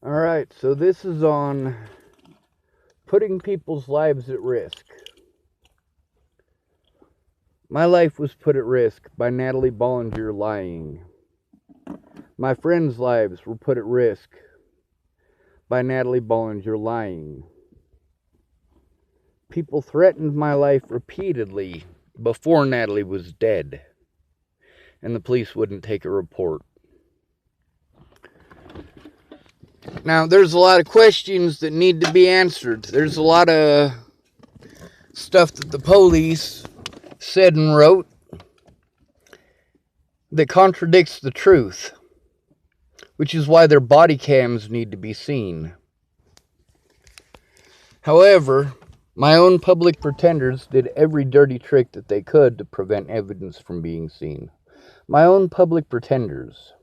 Alright, so this is on putting people's lives at risk. My life was put at risk by Natalie Bollinger lying. My friends' lives were put at risk by Natalie Bollinger lying. People threatened my life repeatedly before Natalie was dead, and the police wouldn't take a report. Now, there's a lot of questions that need to be answered. There's a lot of stuff that the police said and wrote that contradicts the truth, which is why their body cams need to be seen. However, my own public pretenders did every dirty trick that they could to prevent evidence from being seen. My own public pretenders.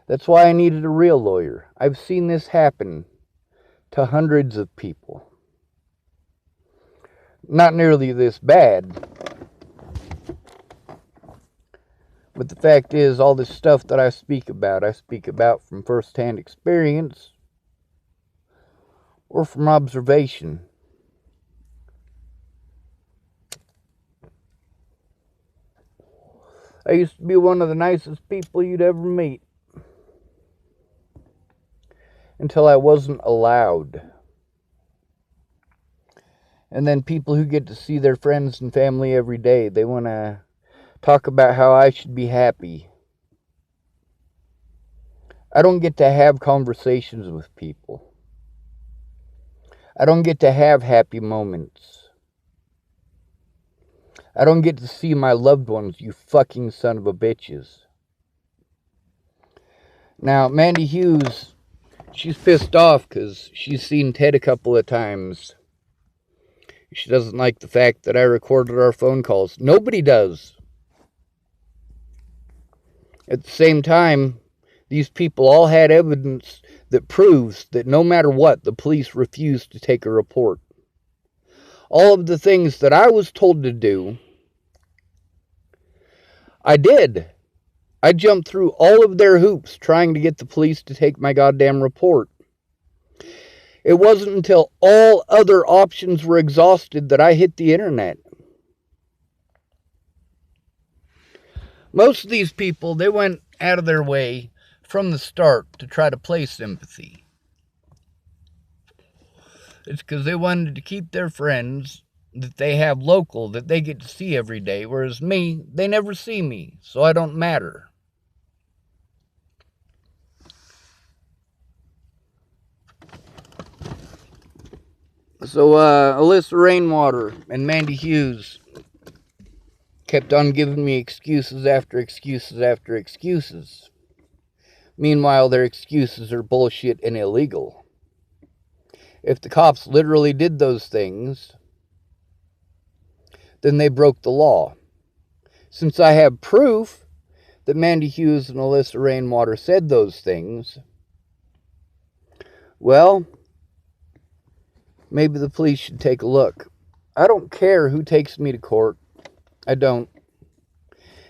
That's why I needed a real lawyer. I've seen this happen to hundreds of people. Not nearly this bad. But the fact is, all this stuff that I speak about from first-hand experience or from observation. I used to be one of the nicest people you'd ever meet. Until I wasn't allowed. And then people who get to see their friends and family every day, they want to talk about how I should be happy. I don't get to have conversations with people. I don't get to have happy moments. I don't get to see my loved ones, you fucking son of a bitches. Now, Mandy Hughes, she's pissed off because she's seen Ted a couple of times. She doesn't like the fact that I recorded our phone calls. Nobody does. At the same time, these people all had evidence that proves that no matter what, the police refused to take a report. All of the things that I was told to do, I did. I jumped through all of their hoops trying to get the police to take my goddamn report. It wasn't until all other options were exhausted that I hit the internet. Most of these people, they went out of their way from the start to try to play sympathy. It's because they wanted to keep their friends that they have local, that they get to see every day, whereas me, they never see me, so I don't matter. So, Alyssa Rainwater and Mandy Hughes kept on giving me excuses after excuses after excuses. Meanwhile, their excuses are bullshit and illegal. If the cops literally did those things, then they broke the law. Since I have proof that Mandy Hughes and Alyssa Rainwater said those things, well, maybe the police should take a look. I don't care who takes me to court. I don't.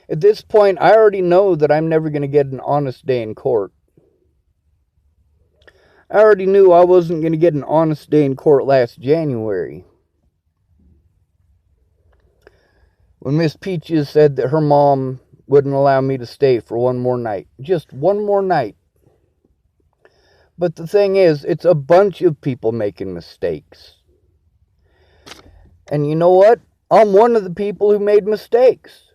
At this point, I already know that I'm never going to get an honest day in court. I already knew I wasn't going to get an honest day in court last January. When Miss Peaches said that her mom wouldn't allow me to stay for one more night. Just one more night. But the thing is, it's a bunch of people making mistakes. And you know what? I'm one of the people who made mistakes.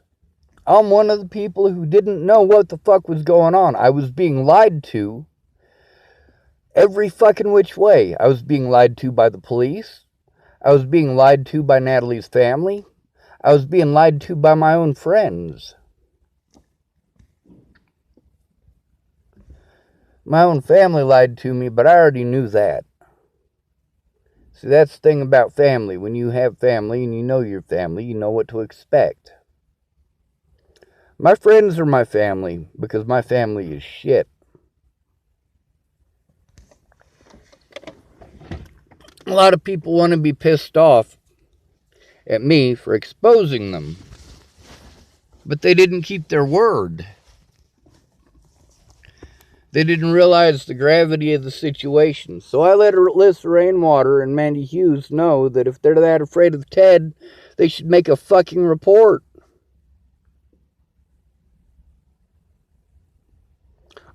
I'm one of the people who didn't know what the fuck was going on. I was being lied to every fucking which way. I was being lied to by the police. I was being lied to by Natalie's family. I was being lied to by my own friends. My own family lied to me, but I already knew that. See, that's the thing about family. When you have family and you know your family, you know what to expect. My friends are my family because my family is shit. A lot of people want to be pissed off at me for exposing them. But they didn't keep their word. They didn't realize the gravity of the situation. So I let Alyssa Rainwater and Mandy Hughes know that if they're that afraid of Ted, they should make a fucking report.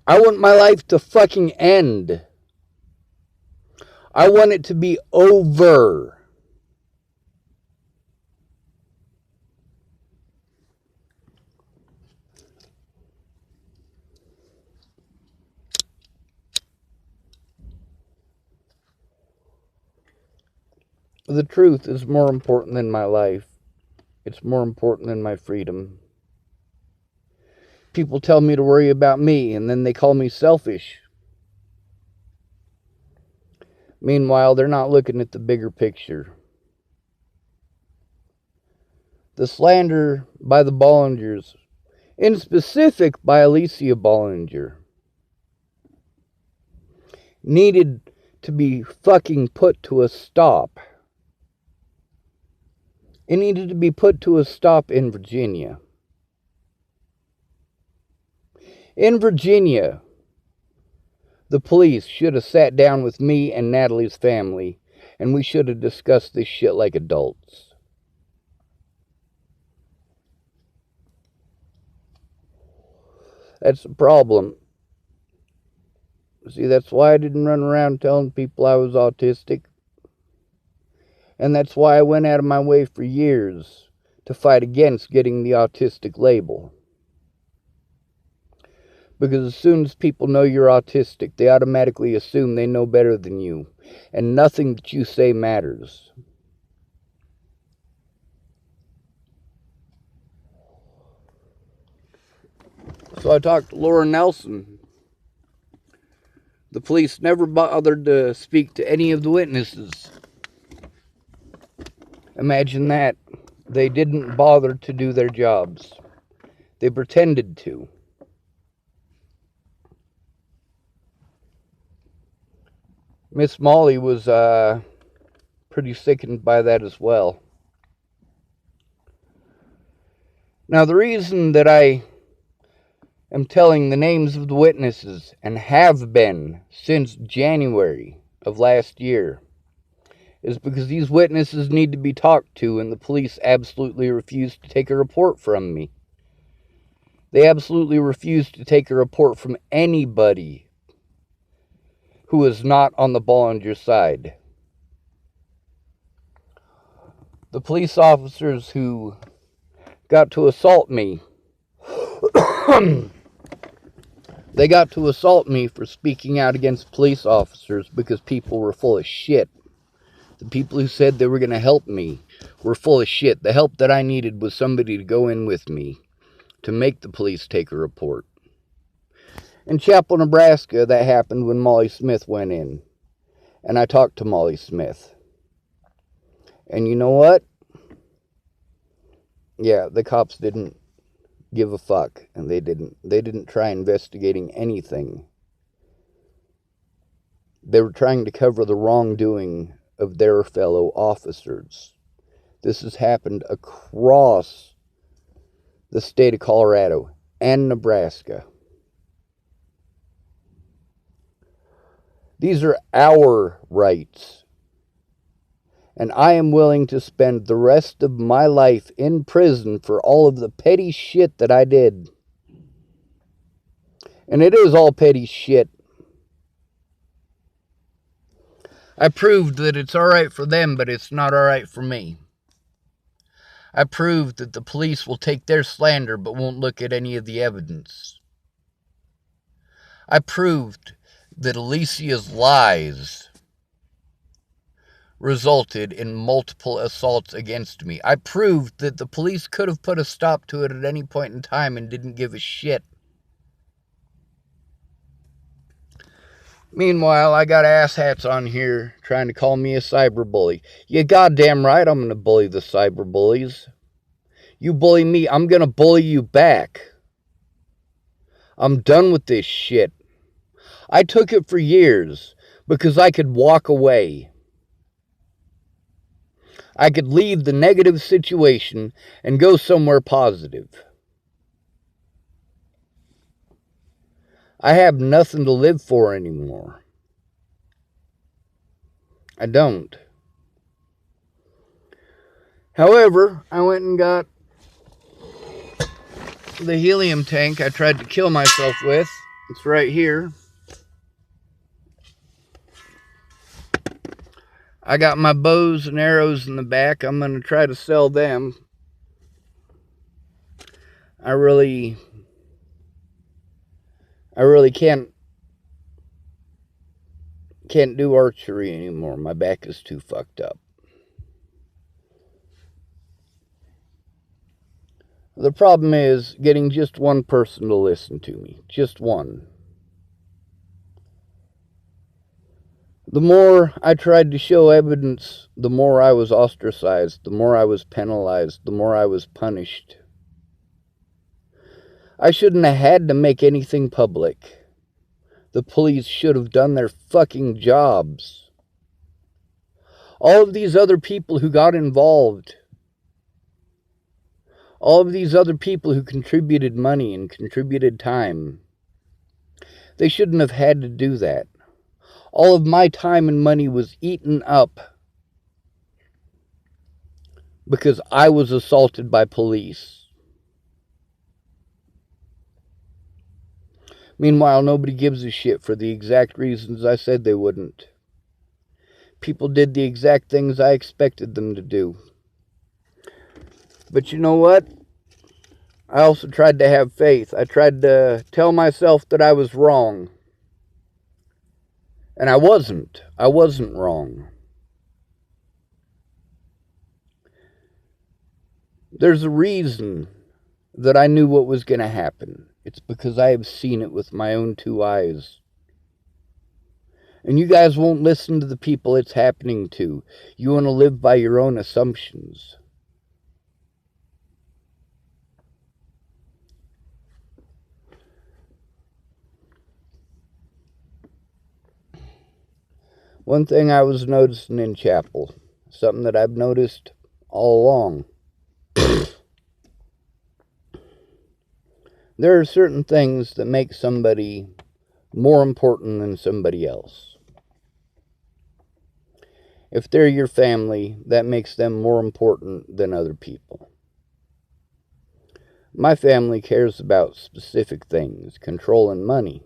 I want my life to fucking end. I want it to be over. The truth is more important than my life. It's more important than my freedom. People tell me to worry about me, and then they call me selfish. Meanwhile, they're not looking at the bigger picture. The slander by the Bollingers, in specific by Alicia Bollinger, needed to be fucking put to a stop. It needed to be put to a stop in Virginia. In Virginia, the police should have sat down with me and Natalie's family, and we should have discussed this shit like adults. That's the problem. See, that's why I didn't run around telling people I was autistic. And that's why I went out of my way for years to fight against getting the autistic label. Because as soon as people know you're autistic, they automatically assume they know better than you. And nothing that you say matters. So I talked to Laura Nelson. The police never bothered to speak to any of the witnesses. Imagine that. They didn't bother to do their jobs. They pretended to. Miss Molly was pretty sickened by that as well. Now, the reason that I am telling the names of the witnesses, and have been since January of last year, is because these witnesses need to be talked to, and the police absolutely refuse to take a report from me. They absolutely refuse to take a report from anybody who is not on the Bollinger side. The police officers who got to assault me, they got to assault me for speaking out against police officers because people were full of shit. The people who said they were going to help me were full of shit. The help that I needed was somebody to go in with me to make the police take a report. In Chapel, Nebraska, that happened when Molly Smith went in. And I talked to Molly Smith. And you know what? Yeah, the cops didn't give a fuck. And they didn't try investigating anything. They were trying to cover the wrongdoing of their fellow officers. This has happened across the state of Colorado and Nebraska. These are our rights. And I am willing to spend the rest of my life in prison for all of the petty shit that I did. And it is all petty shit. I proved that it's alright for them, but it's not alright for me. I proved that the police will take their slander, but won't look at any of the evidence. I proved that Alicia's lies resulted in multiple assaults against me. I proved that the police could have put a stop to it at any point in time and didn't give a shit. Meanwhile, I got asshats on here trying to call me a cyberbully. You goddamn right I'm going to bully the cyberbullies. You bully me, I'm going to bully you back. I'm done with this shit. I took it for years because I could walk away. I could leave the negative situation and go somewhere positive. I have nothing to live for anymore. I don't. However, I went and got the helium tank I tried to kill myself with. It's right here. I got my bows and arrows in the back. I'm going to try to sell them. I really can't do archery anymore. My back is too fucked up. The problem is getting just one person to listen to me. Just one. The more I tried to show evidence, the more I was ostracized, the more I was penalized, the more I was punished. I shouldn't have had to make anything public. The police should have done their fucking jobs. All of these other people who got involved, all of these other people who contributed money and contributed time, they shouldn't have had to do that. All of my time and money was eaten up because I was assaulted by police. Meanwhile, nobody gives a shit for the exact reasons I said they wouldn't. People did the exact things I expected them to do. But you know what? I also tried to have faith. I tried to tell myself that I was wrong. And I wasn't. I wasn't wrong. There's a reason that I knew what was going to happen. It's because I have seen it with my own two eyes. And you guys won't listen to the people it's happening to. You want to live by your own assumptions. One thing I was noticing in chapel, something that I've noticed all along. There are certain things that make somebody more important than somebody else. If they're your family, that makes them more important than other people. My family cares about specific things, control and money.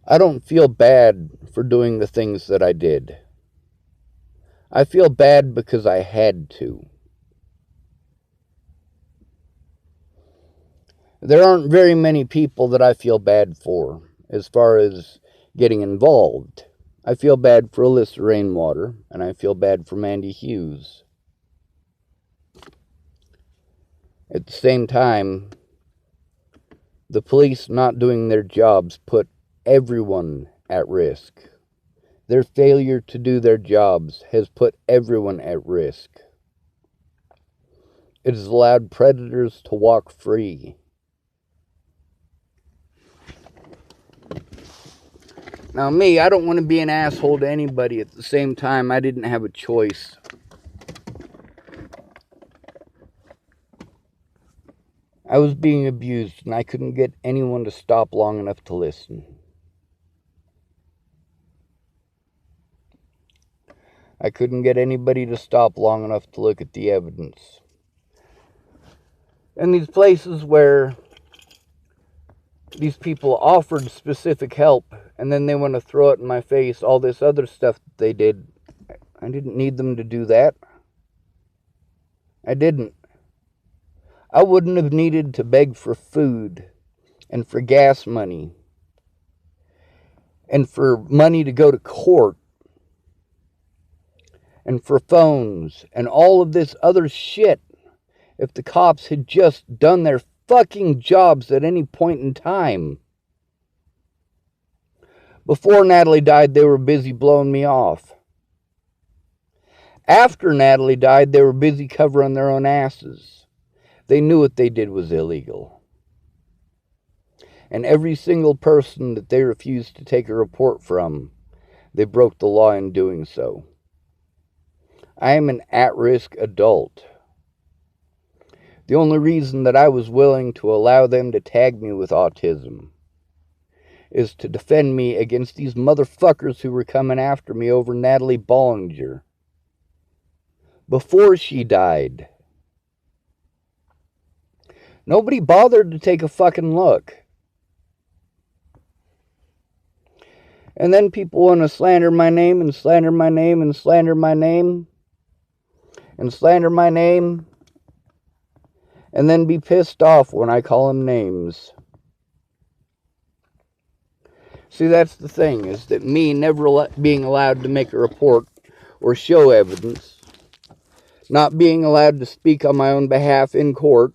I don't feel bad for doing the things that I did. I feel bad because I had to. There aren't very many people that I feel bad for as far as getting involved. I feel bad for Alyssa Rainwater, and I feel bad for Mandy Hughes. At the same time, the police not doing their jobs put everyone at risk. Their failure to do their jobs has put everyone at risk. It has allowed predators to walk free. Now me, I don't want to be an asshole to anybody. At the same time, I didn't have a choice. I was being abused, and I couldn't get anyone to stop long enough to listen. I couldn't get anybody to stop long enough to look at the evidence. And these places where these people offered specific help, and then they want to throw it in my face, all this other stuff that they did, I didn't need them to do that. I didn't. I wouldn't have needed to beg for food, and for gas money, and for money to go to court, and for phones, and all of this other shit, if the cops had just done their fucking jobs at any point in time. Before Natalie died, they were busy blowing me off. After Natalie died, they were busy covering their own asses. They knew what they did was illegal. And every single person that they refused to take a report from, they broke the law in doing so. I am an at-risk adult. The only reason that I was willing to allow them to tag me with autism is to defend me against these motherfuckers who were coming after me over Natalie Bollinger before she died. Nobody bothered to take a fucking look. And then people want to slander my name and slander my name and slander my name and slander my name and then be pissed off when I call them names. See, that's the thing, is that me never being allowed to make a report or show evidence, not being allowed to speak on my own behalf in court,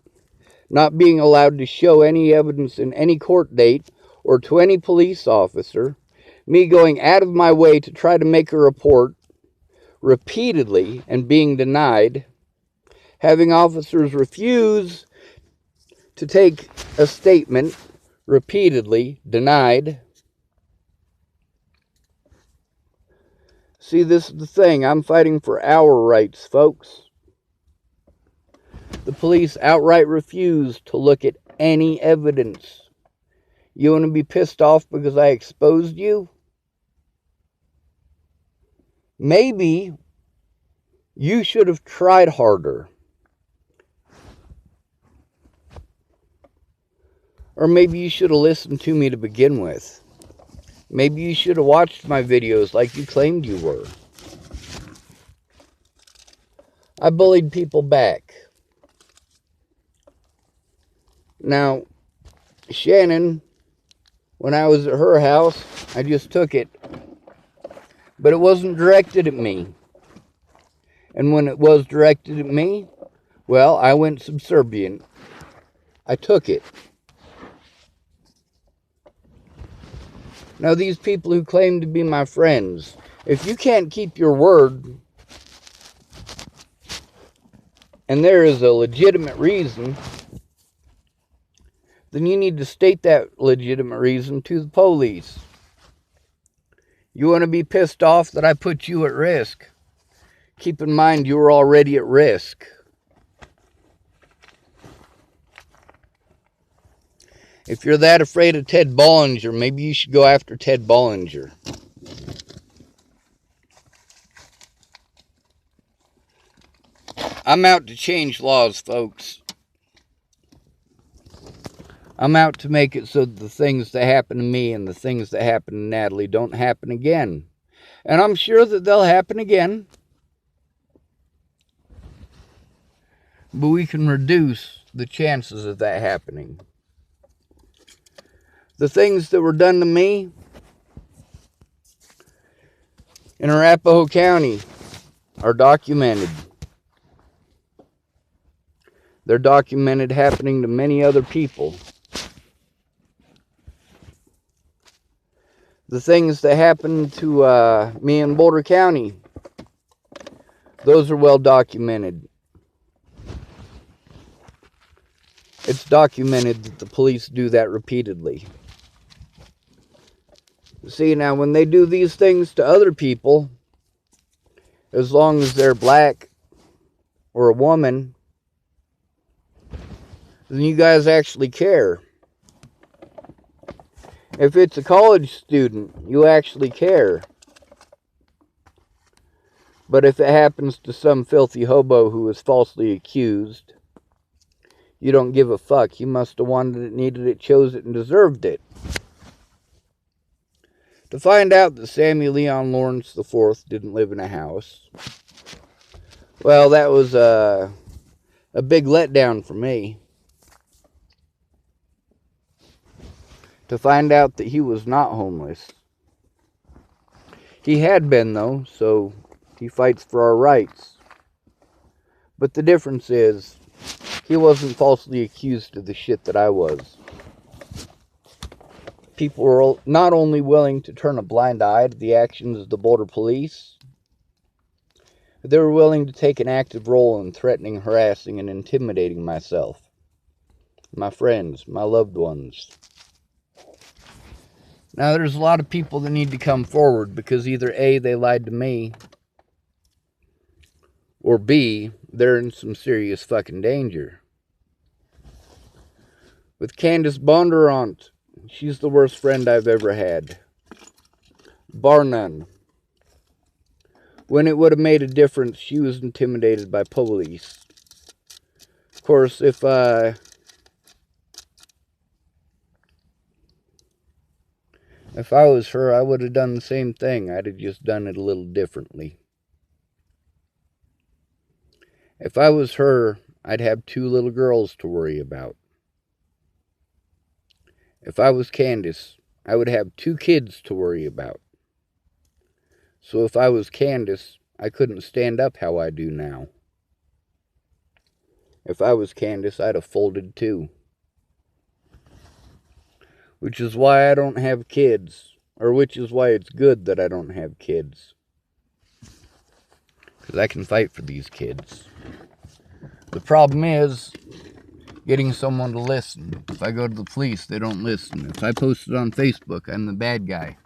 not being allowed to show any evidence in any court date or to any police officer, me going out of my way to try to make a report repeatedly and being denied, having officers refuse to take a statement, repeatedly denied. See, this is the thing. I'm fighting for our rights, folks. The police outright refuse to look at any evidence. You want to be pissed off because I exposed you? Maybe you should have tried harder. Or maybe you should have listened to me to begin with. Maybe you should have watched my videos like you claimed you were. I bullied people back. Now, Shannon, when I was at her house, I just took it. But it wasn't directed at me. And when it was directed at me, well, I went subservient. I took it. Now, these people who claim to be my friends, if you can't keep your word, and there is a legitimate reason, then you need to state that legitimate reason to the police. You want to be pissed off that I put you at risk? Keep in mind you were already at risk. If you're that afraid of Ted Bollinger, maybe you should go after Ted Bollinger. I'm out to change laws, folks. I'm out to make it so that the things that happen to me and the things that happen to Natalie don't happen again. And I'm sure that they'll happen again. But we can reduce the chances of that happening. The things that were done to me in Arapahoe County are documented. They're documented happening to many other people. The things that happened to me in Boulder County, those are well documented. It's documented that the police do that repeatedly. See, now when they do these things to other people, as long as they're black or a woman, then you guys actually care. If it's a college student, you actually care. But if it happens to some filthy hobo who is falsely accused, you don't give a fuck. You must have wanted it, needed it, chose it, and deserved it. To find out that Sammy Leon Lawrence IV didn't live in a house, well, that was a big letdown for me. To find out that he was not homeless. He had been, though, so he fights for our rights. But the difference is, he wasn't falsely accused of the shit that I was. People were not only willing to turn a blind eye to the actions of the Boulder police, but they were willing to take an active role in threatening, harassing, and intimidating myself, my friends, my loved ones. Now, there's a lot of people that need to come forward because either A, they lied to me, or B, they're in some serious fucking danger. with Candace Bondurant. She's the worst friend I've ever had. Bar none. When it would have made a difference, she was intimidated by police. Of course, if I was her, I would have done the same thing. I'd have just done it a little differently. If I was her, I'd have 2 little girls to worry about. If I was Candace, I would have 2 kids to worry about. So if I was Candace, I couldn't stand up how I do now. If I was Candace, I'd have folded too. Which is why I don't have kids. Or which is why it's good that I don't have kids. Because I can fight for these kids. The problem is getting someone to listen. If I go to the police, they don't listen. If I post it on Facebook, I'm the bad guy.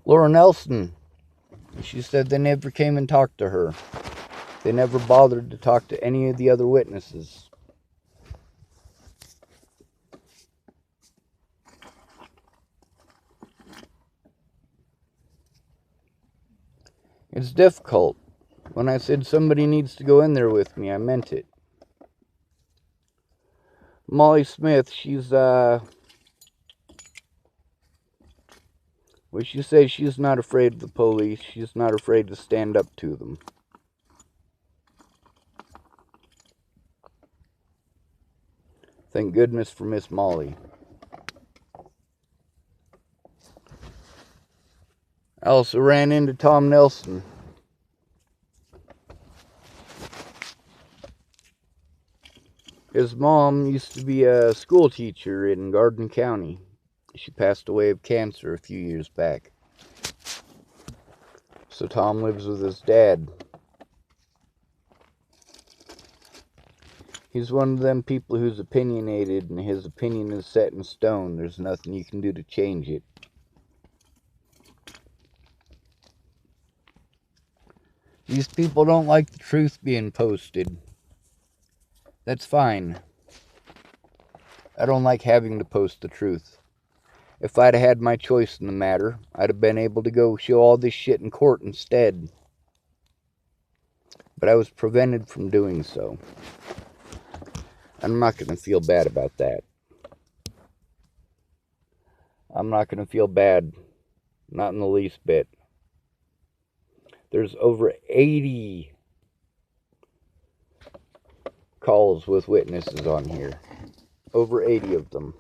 Laura Nelson, she said they never came and talked to her. They never bothered to talk to any of the other witnesses. It's difficult. When I said somebody needs to go in there with me, I meant it. Molly Smith, she's, well, she says she's not afraid of the police. She's not afraid to stand up to them. Thank goodness for Miss Molly. I also ran into Tom Nelson. His mom used to be a school teacher in Garden County. She passed away of cancer a few years back. So Tom lives with his dad. He's one of them people who's opinionated, and his opinion is set in stone. There's nothing you can do to change it. These people don't like the truth being posted. That's fine. I don't like having to post the truth. If I'd had my choice in the matter, I'd have been able to go show all this shit in court instead. But I was prevented from doing so. I'm not going to feel bad about that. I'm not going to feel bad. Not in the least bit. There's over 80 calls with witnesses on here. Over 80 of them.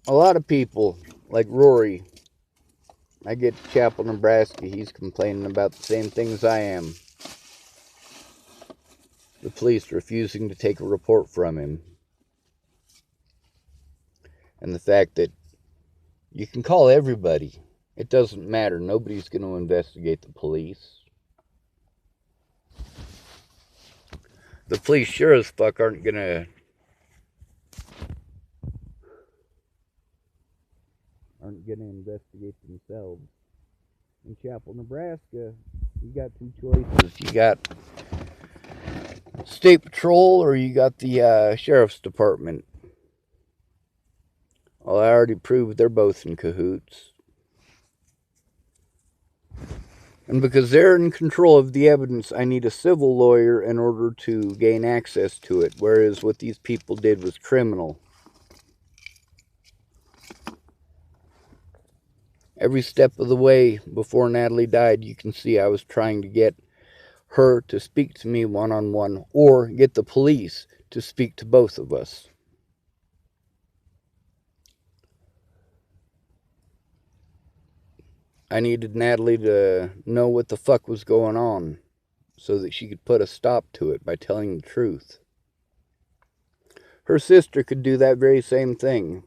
A lot of people, like Rory, I get to Chapel, Nebraska, he's complaining about the same things I am. The police refusing to take a report from him. And the fact that you can call everybody. It doesn't matter. Nobody's going to investigate the police. The police sure as fuck aren't going to investigate themselves. In Chapel, Nebraska, you got 2 choices. You got State Patrol or you got the Sheriff's Department. Well, I already proved they're both in cahoots. And because they're in control of the evidence, I need a civil lawyer in order to gain access to it. Whereas what these people did was criminal. Every step of the way before Natalie died, you can see I was trying to get her to speak to me one-on-one or get the police to speak to both of us. I needed Natalie to know what the fuck was going on so that she could put a stop to it by telling the truth. Her sister could do that very same thing.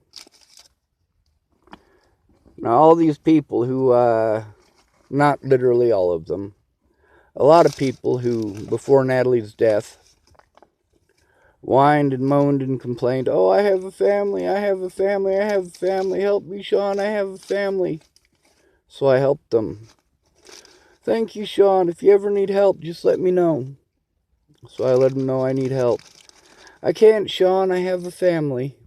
Now, all these people who, not literally all of them, a lot of people who, before Natalie's death, whined and moaned and complained, "Oh, I have a family, I have a family, I have a family, help me, Sean, I have a family." So I helped them. "Thank you, Sean, if you ever need help, just let me know." So I let them know I need help. "I can't, Sean, I have a family."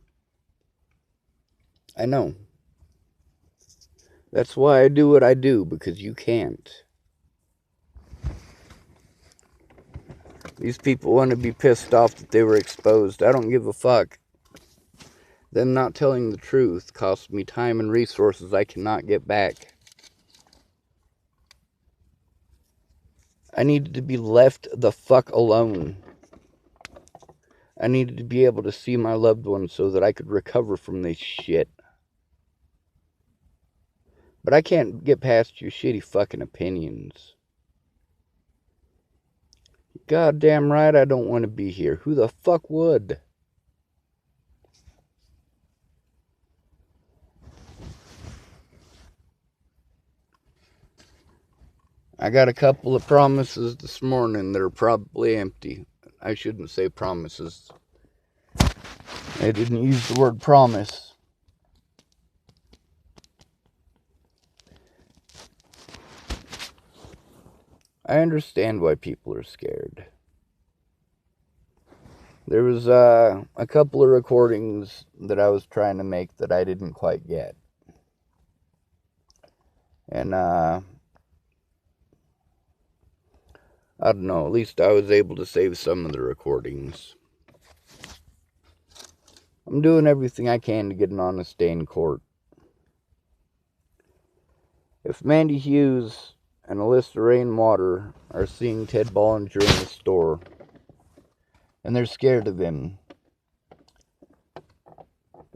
I know. That's why I do what I do, because you can't. These people want to be pissed off that they were exposed. I don't give a fuck. Them not telling the truth costs me time and resources I cannot get back. I needed to be left the fuck alone. I needed to be able to see my loved ones so that I could recover from this shit. But I can't get past your shitty fucking opinions. Goddamn right I don't want to be here. Who the fuck would? I got a couple of promises this morning that are probably empty. I shouldn't say promises. I didn't use the word promise. I understand why people are scared. There was a couple of recordings that I was trying to make that I didn't quite get. And I don't know, at least I was able to save some of the recordings. I'm doing everything I can to get an honest day in court. If Mandy Hughes and Alyssa Rainwater are seeing Ted Bollinger in the store, and they're scared of him,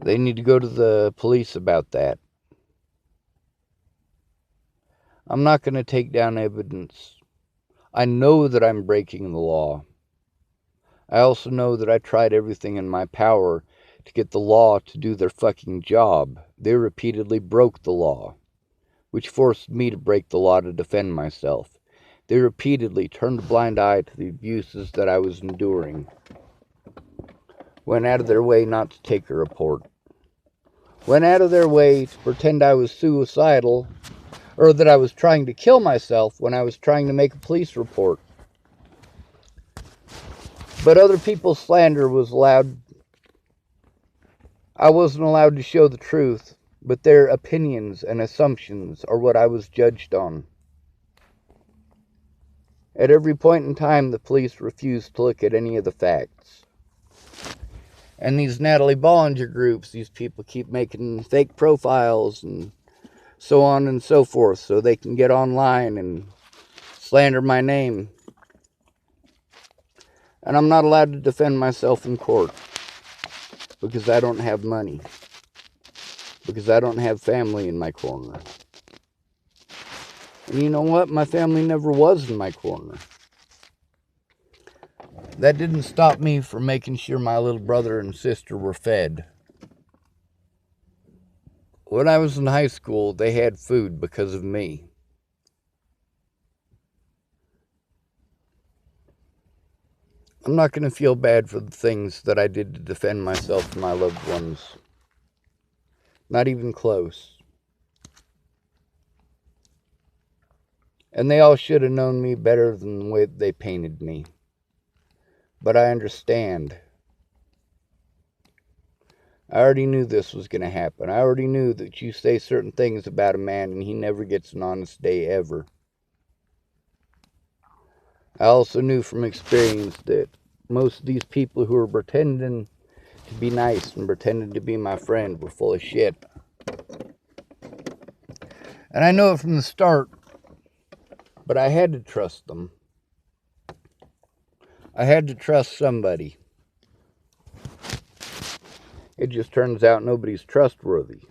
they need to go to the police about that. I'm not going to take down evidence. I know that I'm breaking the law. I also know that I tried everything in my power to get the law to do their fucking job. They repeatedly broke the law, which forced me to break the law to defend myself. They repeatedly turned a blind eye to the abuses that I was enduring. Went out of their way not to take a report. Went out of their way to pretend I was suicidal, or that I was trying to kill myself when I was trying to make a police report. But other people's slander was allowed. I wasn't allowed to show the truth, but their opinions and assumptions are what I was judged on. At every point in time, the police refused to look at any of the facts. And these Natalie Bollinger groups, these people keep making fake profiles and so on and so forth, so they can get online and slander my name. And I'm not allowed to defend myself in court because I don't have money, because I don't have family in my corner. And you know what? My family never was in my corner. That didn't stop me from making sure my little brother and sister were fed. When I was in high school, they had food because of me. I'm not going to feel bad for the things that I did to defend myself and my loved ones. Not even close. And they all should have known me better than the way they painted me. But I understand. I already knew this was going to happen. I already knew that you say certain things about a man and he never gets an honest day ever. I also knew from experience that most of these people who were pretending to be nice and pretending to be my friend were full of shit. And I know it from the start, but I had to trust them. I had to trust somebody. It just turns out nobody's trustworthy.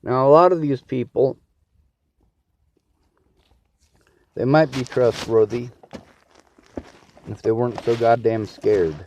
Now, a lot of these people, they might be trustworthy if they weren't so goddamn scared.